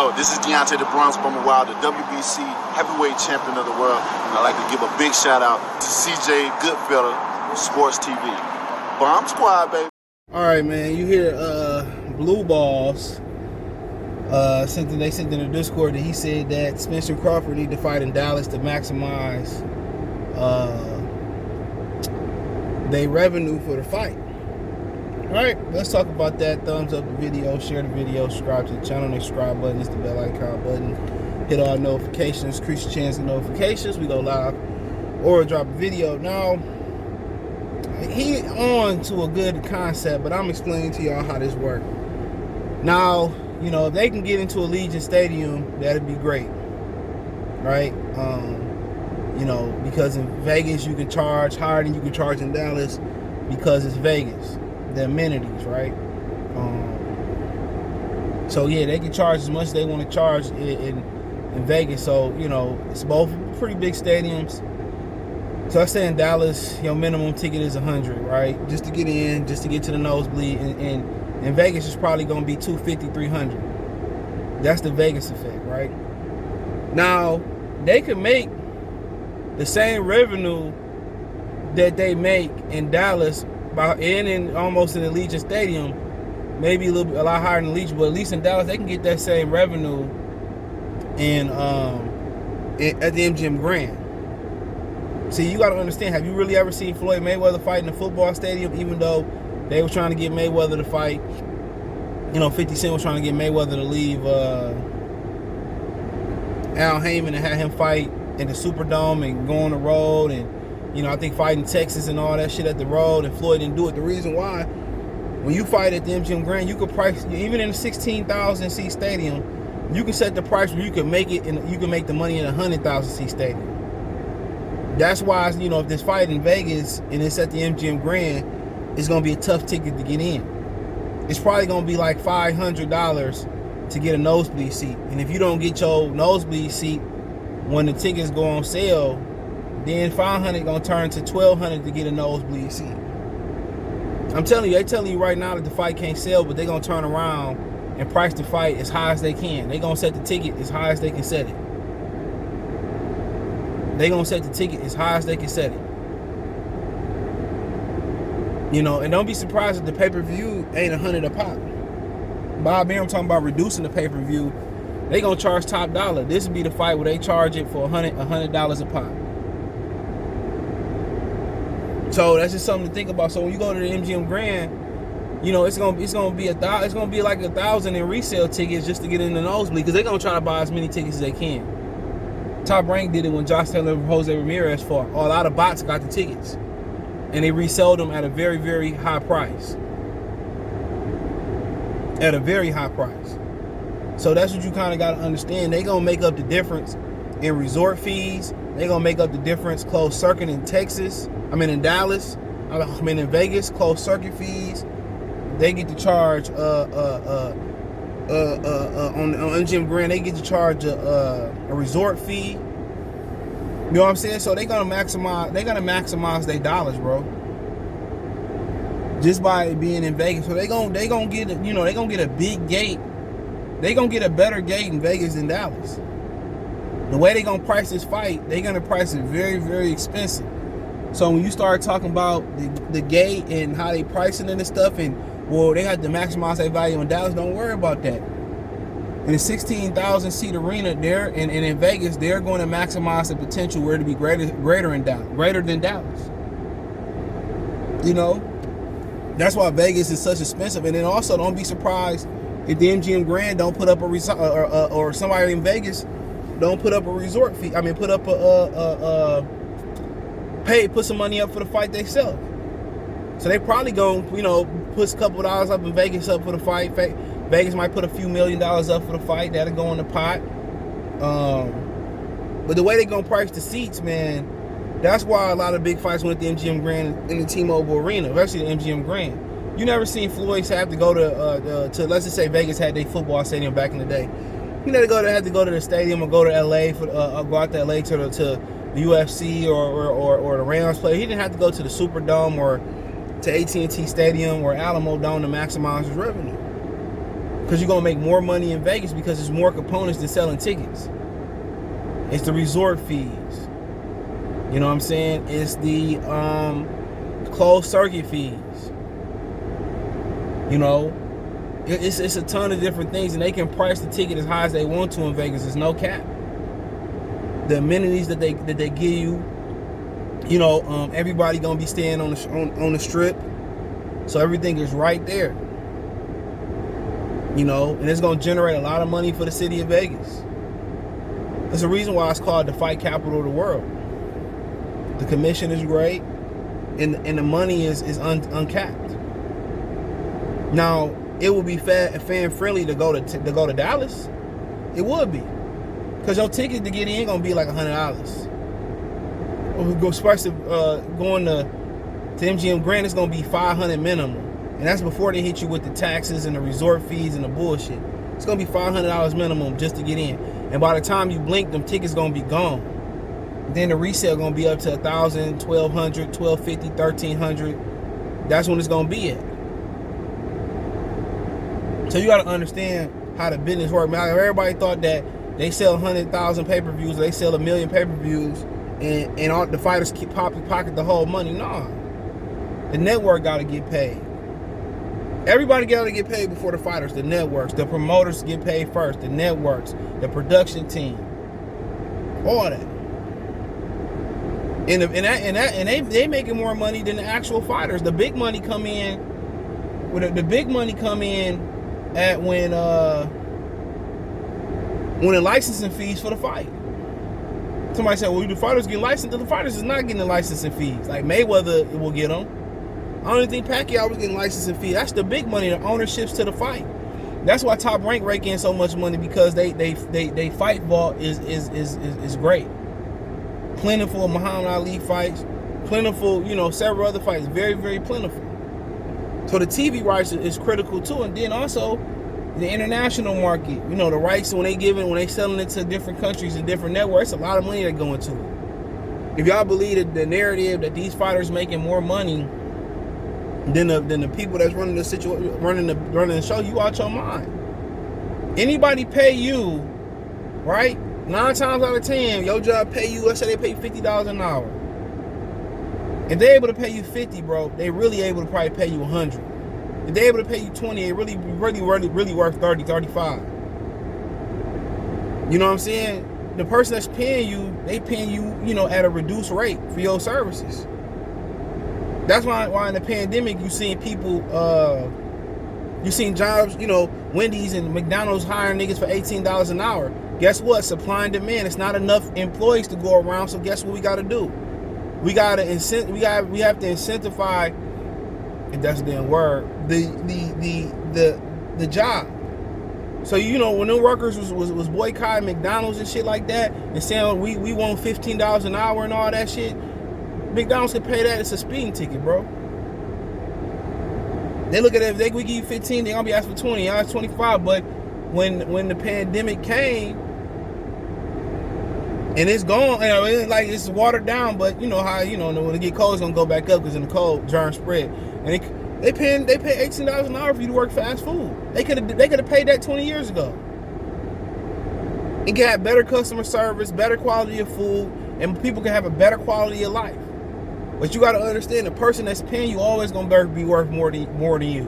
Yo, this is Deontay the Bronx Bummer Wild, the WBC heavyweight champion of the world. And I'd like to give a big shout out to CJ Goodfellow, Sports TV. Bomb Squad, baby. All right, man. You hear Blue Balls they sent in the Discord that he said that Spencer Crawford need to fight in Dallas to maximize their revenue for the fight. All right, let's talk about that. Thumbs up the video, share the video, subscribe to the channel. The subscribe button is the bell icon button. Hit all notifications, increase your chance of notifications. We go live or drop a video. Now, he on to a good concept, but I'm explaining to y'all how this works. Now, you know, if they can get into Allegiant Stadium, that'd be great, right? You know, because in Vegas you can charge higher than you can charge in Dallas because it's Vegas. The amenities, right? So yeah, they can charge as much as they want to charge in Vegas. So, you know, it's both pretty big stadiums. So I say in Dallas, your minimum ticket is $100, right? Just to get in, just to get to the nosebleed. And in Vegas, it's probably going to be $250, $300. That's the Vegas effect, right? Now, they could make the same revenue that they make in Dallas in almost an Allegiant Stadium, maybe a lot higher than Allegiant, but at least in Dallas they can get that same revenue at the MGM Grand. See, you got to understand, have you really ever seen Floyd Mayweather fight in a football stadium? Even though they were trying to get Mayweather to fight, you know, 50 Cent was trying to get Mayweather to leave Al Heyman and have him fight in the Superdome and go on the road, and you know, I think fighting Texas and all that shit at the road, and Floyd didn't do it. The reason why, when you fight at the MGM Grand, you could price, even in a 16,000 seat stadium, you can set the price where you can make it, and you can make the money in a 100,000 seat stadium. That's why, you know, if this fight in Vegas and it's at the MGM Grand, it's gonna be a tough ticket to get in. It's probably gonna be like $500 to get a nosebleed seat, and if you don't get your nosebleed seat when the tickets go on sale, then $500 gonna turn to $1,200 to get a nosebleed seat. I'm telling you, they're telling you right now that the fight can't sell, but they're gonna turn around and price the fight as high as they can. They're gonna set the ticket as high as they can set it. They're gonna set the ticket as high as they can set it. You know, and don't be surprised if the pay-per-view ain't $100 a pop. Bob Arum talking about reducing the pay-per-view. They gonna charge top dollar. This would be the fight where they charge it for $100 a pop. So that's just something to think about. So when you go to the MGM Grand, you know, it's gonna be like 1,000 in resale tickets just to get in the nosebleed, because they're gonna try to buy as many tickets as they can. Top Rank did it when Josh Taylor and Jose Ramirez fought. A lot of bots got the tickets, and they resold them at a very, very high price. At a very high price. So that's what you kind of got to understand. They gonna make up the difference in resort fees. They gonna make up the difference closed circuit in Texas. in Dallas. In Vegas, closed circuit fees. They get to charge on MGM Grand. They get to charge a resort fee. You know what I'm saying? So they're gonna maximize their dollars, bro. Just by being in Vegas. So they gonna get a big gate. They gonna get a better gate in Vegas than Dallas. The way they gonna price this fight, they gonna price it very, very expensive. So when you start talking about the gate and how they pricing it and stuff, and well, they have to maximize their value in Dallas, don't worry about that. In a 16,000 seat arena there, and in Vegas, they're going to maximize the potential where to be greater than Dallas. You know, that's why Vegas is such expensive. And then also, don't be surprised if the MGM Grand don't put up or somebody in Vegas don't put up a resort fee. Put up put some money up for the fight they sell. So they probably gonna, put a couple of dollars up in Vegas up for the fight. Vegas might put a few $1 million up for the fight. That'll go in the pot. But the way they gonna price the seats, man, that's why a lot of big fights went to MGM Grand in the T-Mobile Arena, especially the MGM Grand. You never seen Floyd have to go to let's just say Vegas had their football stadium back in the day. You never had to go to the stadium or go to LA or go out to LA to the UFC or the Rams play. He didn't have to go to the Superdome or to At&t Stadium or Alamo Dome to maximize his revenue. Because you're going to make more money in Vegas because there's more components than selling tickets. It's the resort fees. You know what I'm saying? It's the closed circuit fees. You know, it's a ton of different things, and they can price the ticket as high as they want to in Vegas. There's no cap. The amenities that they give you, you know, everybody gonna be staying on the strip, so everything is right there. You know, and it's gonna generate a lot of money for the city of Vegas. There's a reason why it's called the fight capital of the world. The commission is great, and the money is uncapped. Now, it would be fan friendly to go to Dallas. It would be, cause your ticket to get in gonna be like $100. Or go especially going to MGM Grand, it's gonna be $500 minimum, and that's before they hit you with the taxes and the resort fees and the bullshit. It's gonna be $500 minimum just to get in, and by the time you blink, them tickets gonna be gone. Then the resale gonna be up to $1,000, $1,200, $1,250, $1,300. That's when it's gonna be at. So you got to understand how the business works. Man, everybody thought that they sell 100,000 pay-per-views, they sell 1 million pay-per-views, and all the fighters keep pocket the whole money. Nah, the network got to get paid. Everybody got to get paid before the fighters. The networks, the promoters get paid first. The networks, the production team, all that. And they making more money than the actual fighters. The big money come in. The big money come in at when the licensing fees for the fight. Somebody said, well, the fighters get licensed. The fighters is not getting the licensing fees. Like Mayweather will get them. I don't even think Pacquiao was getting licensing fees. That's the big money, the ownerships to the fight. That's why Top Rank rake in so much money, because they fight vault is great. Plentiful Muhammad Ali fights, plentiful, you know, several other fights, very, very plentiful. So the TV rights is critical too, and then also the international market. You know, the rights when they selling it to different countries and different networks, a lot of money that go into it. If y'all believe that the narrative that these fighters making more money than the people that's running the situation, running the show, you out your mind. Anybody pay you, right? 9 times out of 10, your job pay you. Let's say they pay $50 an hour. If they're able to pay you 50, bro, they really able to probably pay you 100. If they're able to pay you 20, it really worth 30, 35. You know what I'm saying? The person that's paying you, they paying you, you know, at a reduced rate for your services. That's why in the pandemic you seen people, you seen jobs, you know, Wendy's and McDonald's hiring niggas for $18 an hour. Guess what? Supply and demand. It's not enough employees to go around. So guess what we got to do? We have to incentivize, if that's a damn word, the job. So, you know, when them workers was boycotting McDonald's and shit like that, and saying we want $15 an hour and all that shit, McDonald's could pay that. It's a speeding ticket, bro. They look at it, if we give you 15, they're gonna be asking for 20, I asked 25. But when the pandemic came, and it's gone, you know, it's watered down, but you know how, you know, when it get cold, it's gonna go back up because in the cold, germs spread. And they pay $18 an hour for you to work fast food. They could have paid that 20 years ago. It could have better customer service, better quality of food, and people can have a better quality of life. But you got to understand, the person that's paying you always gonna be worth more than you.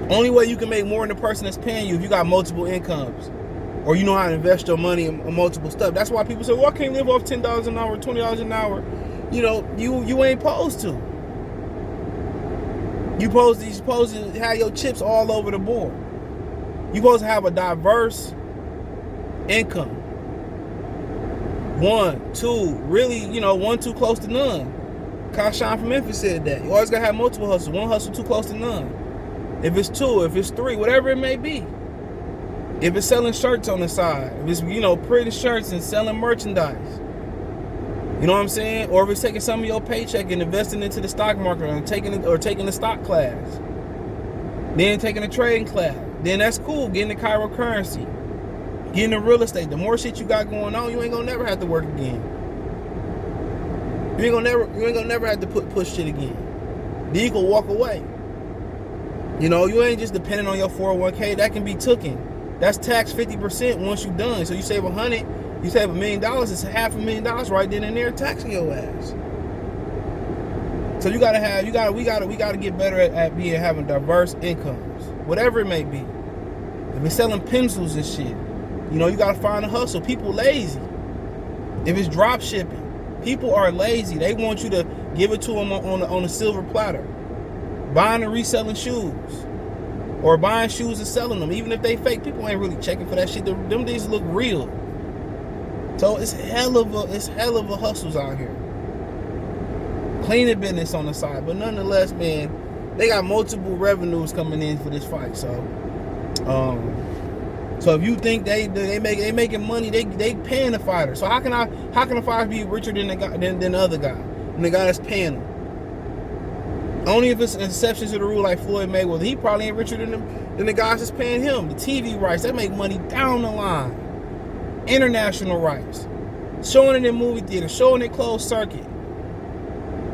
Only way you can make more than the person that's paying you if you got multiple incomes, or you know how to invest your money in multiple stuff. That's why people say, well, I can't live off $10 an hour, $20 an hour. You know, you ain't supposed to. You supposed to have your chips all over the board. You supposed to have a diverse income. 1, 2, really, you know, 1, 2 close to none. Kashan from Memphis said that. You always gotta have multiple hustles. 1 hustle, 2 close to none. If it's 2, if it's 3, whatever it may be. If it's selling shirts on the side, if it's, you know, pretty shirts and selling merchandise. You know what I'm saying? Or if it's taking some of your paycheck and investing into the stock market, or taking the stock class, then taking the trading class, then that's cool. Getting the cryptocurrency, getting the real estate. The more shit you got going on, you ain't gonna never have to work again. You ain't gonna never have to push shit again. Then you can walk away. You know, you ain't just depending on your 401k. That can be taken. That's taxed 50% once you're done. So you save $100, you save $1 million. It's $500,000 right then and there taxing your ass. So we gotta get better at having diverse incomes, whatever it may be. If it's selling pencils and shit, you know, you gotta find a hustle. People lazy. If it's drop shipping, people are lazy. They want you to give it to them on a silver platter. Buying and reselling shoes, or buying shoes and selling them, even if they fake. People ain't really checking for that shit. Them things look real. So it's hell of a hustles out here. Cleaning business on the side, but nonetheless, man, they got multiple revenues coming in for this fight. So if you think they making money, they paying the fighter. So how can a fighter be richer than the other guy, and the guy that's paying them? Only if it's exceptions to the rule, like Floyd Mayweather. He probably ain't richer than the guys that's paying him. The TV rights, they make money down the line. International rights, showing it in movie theaters, showing it closed circuit,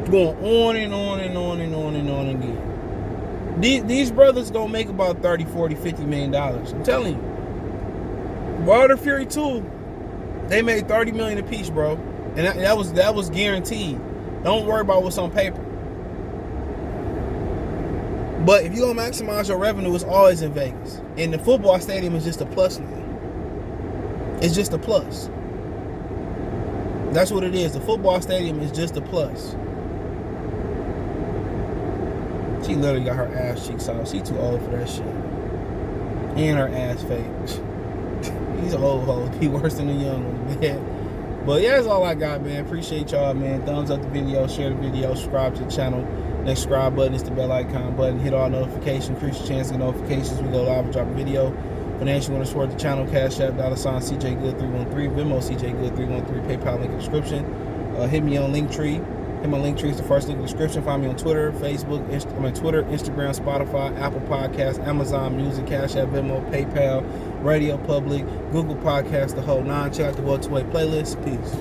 going on and on and on and on and on again. These brothers gonna make about 30, 40, 50 million dollars. I'm telling you. Wilder Fury 2, they made 30 million apiece, bro, and that was guaranteed. Don't worry about what's on paper. But if you're gonna maximize your revenue, it's always in Vegas. And the football stadium is just a plus now. It's just a plus. That's what it is. The football stadium is just a plus. She literally got her ass cheeks out. She too old for that shit. And her ass fake. These old hoes be worse than the young ones, man. But yeah, that's all I got, man. Appreciate y'all, man. Thumbs up the video, share the video, subscribe to the channel. Next subscribe button is the bell icon button. Hit all notifications, increase your chance to get notifications. We go live and drop a video. Financially want to support the channel, Cash App, $CJGood313, Venmo, CJGood313, PayPal link in the description. Hit me on Linktree. Hit my Linktree is the first link in the description. Find me on Twitter, Facebook, Twitter, Instagram, Spotify, Apple Podcasts, Amazon Music, Cash App, Venmo, PayPal, Radio Public, Google Podcasts, the whole nine. Check out the Welterweight playlist. Peace.